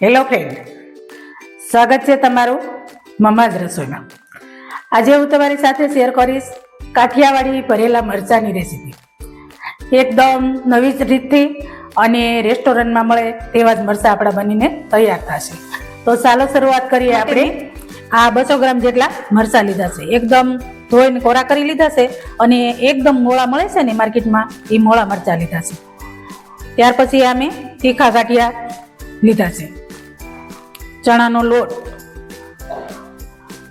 Hello friend, સ્વાગત છે તમારું મમ્માજ રસોઈમાં. આજે હું તમારી સાથે શેર કરીશ કાઠિયાવાડી ભરેલા મરચાંની રેસીપી. એકદમ નવી જ રીતથી અને રેસ્ટોરન્ટમાં મળે તેવા જ મરચાં આપણા બનીને તૈયાર થશે. તો ચાલો શરૂઆત કરીએ. આપણે આ 200 ગ્રામ જેટલા મરચાં લીધા છે. એકદમ ધોઈને કોરા કરી લીધા છે અને એકદમ મોળા મળે છે ને માર્કેટમાં, એ મોળા મરચાં લીધા છે. ત્યાર પછી અમે તીખા ગાંઠિયા લીધા છે, ચણાનો લોટ,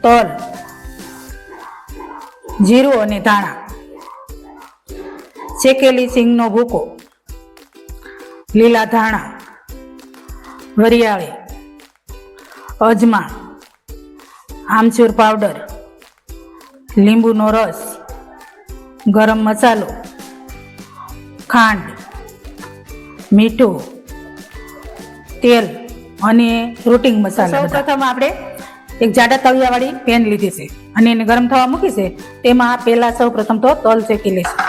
તલ, જીરું અને ધાણા, શેકેલી સિંગનો ભૂકો, લીલા ધાણા, વરિયાળી, અજમા, આમચૂર પાવડર, લીંબુનો રસ, ગરમ મસાલો, ખાંડ, મીઠું, તેલ અને રૂટિંગ મસાલા. સૌપ્રથમ આપણે એક જાડા તળિયાવાળી પેન લીધી છે અને એને ગરમ થવા મૂકી છે. તેમાં પહેલા સૌપ્રથમ તો તલ શેકી લઈશું.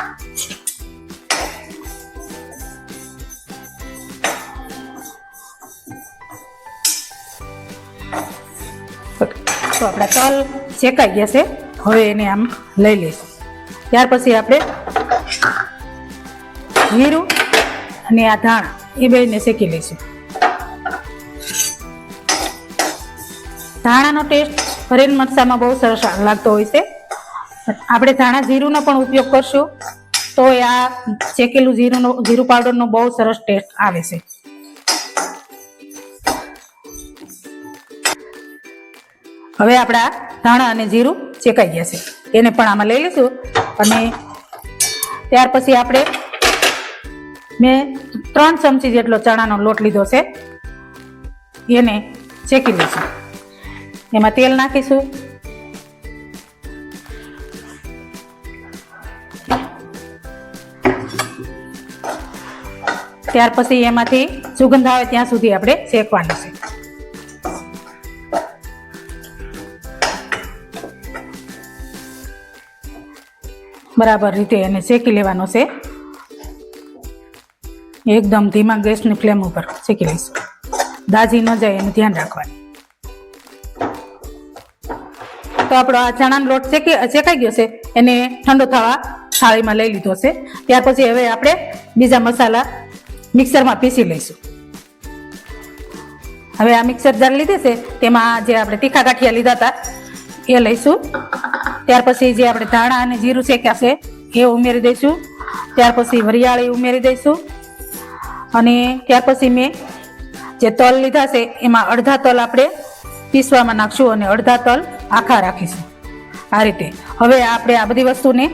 તો આપણા તલ શેકાઈ ગયા છે. હવે એને આમ લઈ લઈશું. ત્યાર પછી આપણે જીરું અને આ ધાણા એ બેને શેકી લઈશું. ધાણાનો ટેસ્ટ ભરેલ મરચાંમાં બહુ સરસ લાગતો હોય છે. આપણે ધાણા જીરુંનો પણ ઉપયોગ કરશું તો આ શેકેલું જીરું પાવડરનો બહુ સરસ ટેસ્ટ આવે છે. હવે આપણા ધાણા અને જીરું શેકાઈ ગયા છે, એને પણ આમાં લઈ લઈશું. અને ત્યાર પછી આપણે મેં 3 ચમચી જેટલો ચણાનો લોટ લીધો છે, એને શેકી લઈશું. એમાં તેલ નાખીશું. ત્યાર પછી એમાંથી સુગંધ આવે ત્યાં સુધી આપણે શેકવાનું છે. બરાબર રીતે એને શેકી લેવાનો છે. એકદમ ધીમા ગેસની ફ્લેમ ઉપર શેકી લઈશું. દાજી ન જાય એનું ધ્યાન રાખવાનું. તો આપણો આ ચણાનો લોટ શેકાઈ ગયો છે, એને ઠંડો થવા થાળીમાં લઈ લીધો છે. ત્યાર પછી હવે આપણે બીજા મસાલા મિક્સરમાં પીસી લઈશું. હવે આ મિક્સર જાર લીધી છે, તેમાં જે આપણે તીખા ગાંઠિયા લીધા હતા એ લઈશું. ત્યાર પછી જે આપણે ધાણા અને જીરું શેક્યા છે એ ઉમેરી દઈશું. ત્યાર પછી વરિયાળી ઉમેરી દઈશું. અને ત્યાર પછી મેં જે તલ લીધા છે એમાં અડધા તલ આપણે પીસવામાં નાખશું અને અડધા તલ આખા રાખીશું. આ રીતે હવે આપણે આ બધી વસ્તુને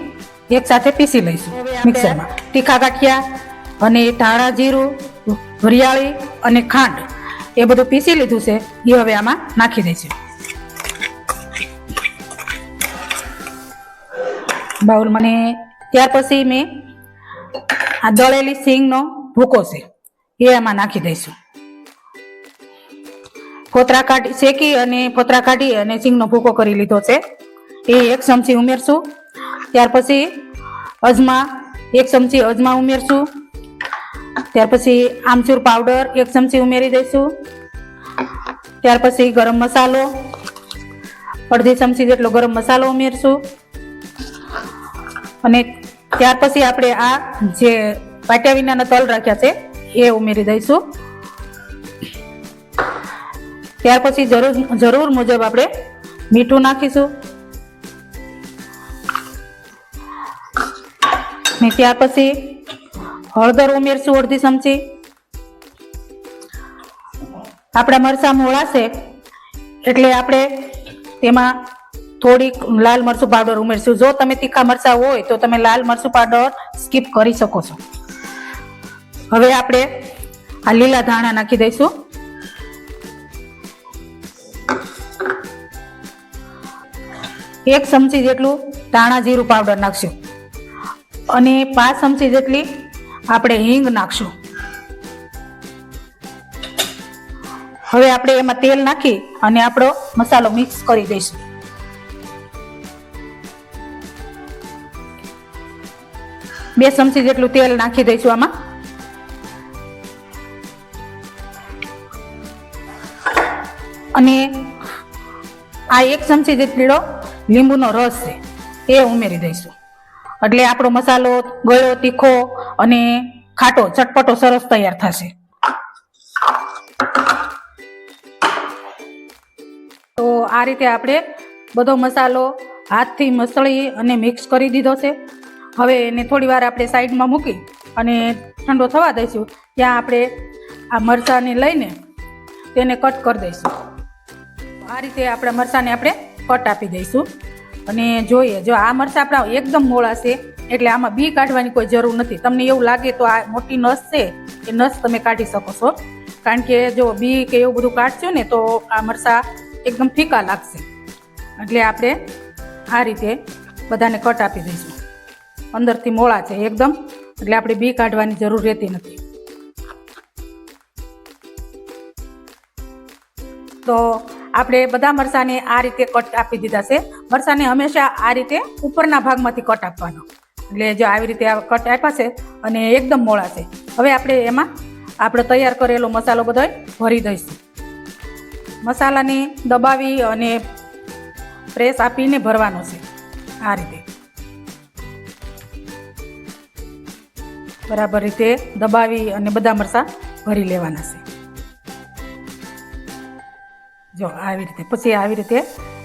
એક સાથે પીસી લઈશું મિક્સરમાં. તીખા ગાંઠિયા અને ધાણા, જીરું, વરિયાળી અને ખાંડ એ બધું પીસી લીધું છે, એ હવે આમાં નાખી દઈશું બાઉલમાં. અને ત્યાર પછી મેં આ દળેલી સિંગનો ભૂકો છે એ આમાં નાખી દઈશું. શેકી અને ફોતરા કાઢી અને સિંગનો ભૂકો કરી લીધો છે, એ 1 ચમચી ઉમેરશું. ત્યાર પછી 1 ચમચી અજમા ઉમેરશું. ત્યાર પછી આમચૂર પાવડર 1 ચમચી ઉમેરી દઈશું. ત્યાર પછી ગરમ મસાલો અડધી ચમચી જેટલો ગરમ મસાલો ઉમેરશું. અને ત્યાર પછી આપણે આ જે પાટ્યા વિનાના તલ રાખ્યા છે એ ઉમેરી દઈશું. ત્યાર પછી જરૂર મુજબ આપણે મીઠું નાખીશું. ને ત્યાર પછી હળદર ઉમેરશું અડધી ચમચી. આપણા મરચાં મોળા છે એટલે આપણે તેમાં થોડીક લાલ મરચું પાવડર ઉમેરશું. જો તમે તીખા મરચાં હોય તો તમે લાલ મરચું પાવડર સ્કીપ કરી શકો છો. હવે આપણે આ લીલા ધાણા નાખી દઈશું. એક ચમચી જેટલું ધાણા જીરું પાવડર નાખશું અને 5 ચમચી જેટલી આપણે હિંગ નાખશું. હવે આપણે એમાં તેલ નાખી અને આપણો મસાલો મિક્સ કરી દઈશું. બે ચમચી જેટલું તેલ નાખી દઈશું આમાં. અને આ 1 ચમચી જેટલો લીંબુનો રસ છે એ ઉમેરી દઈશું. એટલે આપણો મસાલો ગળ્યો, તીખો અને ખાટો ચટપટો સરસ તૈયાર થશે. તો આ રીતે આપણે બધો મસાલો હાથથી મસળી અને મિક્સ કરી દીધો છે. હવે એને થોડી વાર આપણે સાઈડમાં મૂકી અને ઠંડો થવા દઈશું. ત્યાં આપણે આ મરચાંને લઈને તેને કટ કરી દઈશું. આ રીતે આપણા મરચાંને આપણે કટ આપી દઈશું અને જોઈએ. જો આ મરચાં આપણા એકદમ મોળા છે એટલે આમાં બી કાઢવાની કોઈ જરૂર નથી. તમને એવું લાગે તો આ મોટી નસ છે એ નસ તમે કાઢી શકો છો, કારણ કે જો બી કે એવું બધું કાઢશો ને તો આ મરચાં એકદમ ફીકા લાગશે. એટલે આપણે આ રીતે બધાને કટ આપી દઈશું. અંદરથી મોળા છે એકદમ, એટલે આપણે બી કાઢવાની જરૂર રહેતી નથી. તો આપણે બધા મરચાંને આ રીતે કટ આપી દીધા છે. મરચાંને હંમેશા આ રીતે ઉપરના ભાગમાંથી કટ આપવાનો. એટલે જો આવી રીતે કટ આપ્યા છે અને એકદમ મોળા છે. હવે આપણે એમાં આપણે તૈયાર કરેલો મસાલો બધો ભરી દઈશું. મસાલાને દબાવી અને પ્રેસ આપીને ભરવાનો છે. આ રીતે બરાબર રીતે દબાવી અને બધા મરચાં ભરી લેવાના છે. જો આવી રીતે પછી આવી રીતે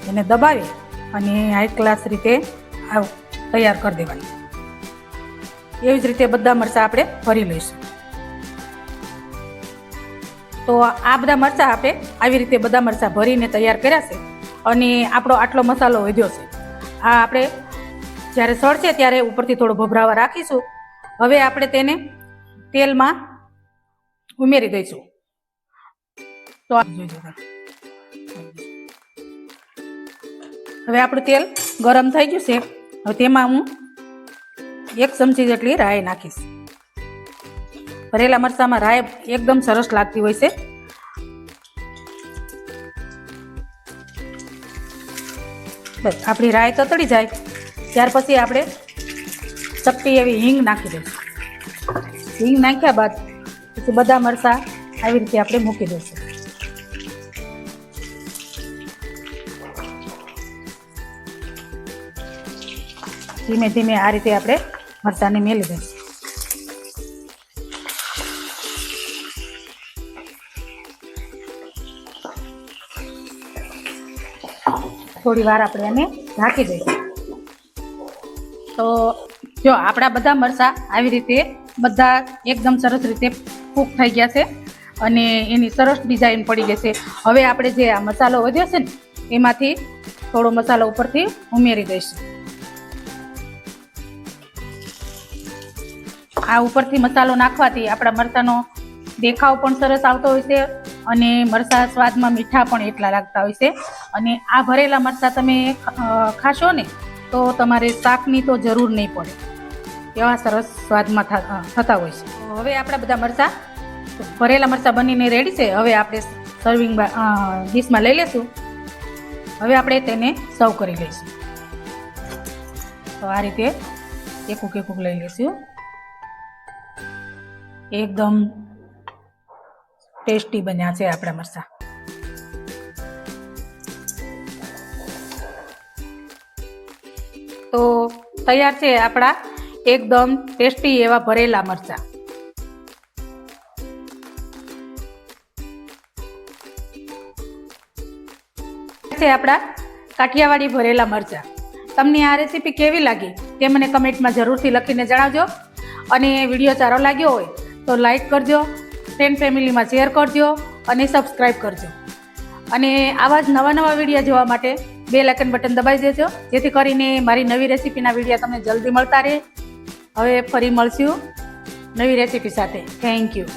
એને દબાવી અને હાઈ ક્લાસ રીતે તૈયાર કરી દેવાની. એવી જ રીતે બધા મરચાં આપણે ભરી લઈશું. તો આ બધા મરચાં આપણે આવી રીતે બધા મરચાં ભરીને તૈયાર કર્યા છે અને આપણો આટલો મસાલો વધ્યો છે. આ આપણે જ્યારે સળશે ત્યારે ઉપરથી થોડો ભભરાવા રાખીશું. હવે આપણે તેને તેલમાં ઉમેરી દઈશું. તો હવે આપણું તેલ ગરમ થઈ ગયું છે. હવે તેમાં હું 1 ચમચી જેટલી રાઈ નાખીશ. ભરેલા મરચાંમાં રાઈ એકદમ સરસ લાગતી હોય છે. બસ આપણી રાઈ તતડી જાય ત્યાર પછી આપણે ચપટી એવી હિંગ નાખી દઈશું. હિંગ નાખ્યા બાદ પછી બધા મરચાં આવી રીતે આપણે મૂકી દઈશું. ધીમે ધીમે આ રીતે આપણે મરચાંને મેલી દઈશું. થોડી વાર આપણે એને ઢાંકી દઈશું. તો જો આપણા બધા મરચાં આવી રીતે બધા એકદમ સરસ રીતે કૂક થઈ ગયા છે અને એની સરસ ડિઝાઇન પડી ગઈ છે. હવે આપણે જે આ મસાલો વધ્યો છે ને એમાંથી થોડો મસાલો ઉપરથી ઉમેરી દઈશું. આ ઉપરથી મસાલો નાખવાથી આપણા મરચાંનો દેખાવ પણ સરસ આવતો હોય છે અને મરચાં સ્વાદમાં મીઠા પણ એટલા લાગતા હોય છે. અને આ ભરેલા મરચાં તમે ખાશો ને તો તમારે શાકની તો જરૂર નહીં પડે, એવા સરસ સ્વાદમાં થતા હોય છે. હવે આપણા બધા મરચાં ભરેલા મરચાં બનીને રેડી છે. હવે આપણે સર્વિંગ ડીશમાં લઈ લઈશું. હવે આપણે તેને સર્વ કરી લઈશું. તો આ રીતે એકુક એકુક લઈ લઈશું. એકદમ ટેસ્ટી બન્યા છે આપણા મરચાં. તો તૈયાર છે આપણા એકદમ ટેસ્ટી એવા ભરેલા મરચાં. છે આપણા કાઠિયાવાડી ભરેલા મરચાં. તમને આ રેસીપી કેવી લાગી તે મને કમેન્ટમાં જરૂરથી લખીને જણાવજો. અને વિડીયો સારો લાગ્યો હોય તો લાઈક કરજો, ફ્રેન્ડ ફેમિલીમાં શેર કરજો અને સબસ્ક્રાઈબ કરજો. અને આવા જ નવા નવા વિડીયો જોવા માટે બેલ આઇકન બટન દબાવી દેજો, જેથી કરીને મારી નવી રેસીપીના વિડીયો તમને જલ્દી મળતા રહે. હવે ફરી મળશું નવી રેસીપી સાથે. Thank you.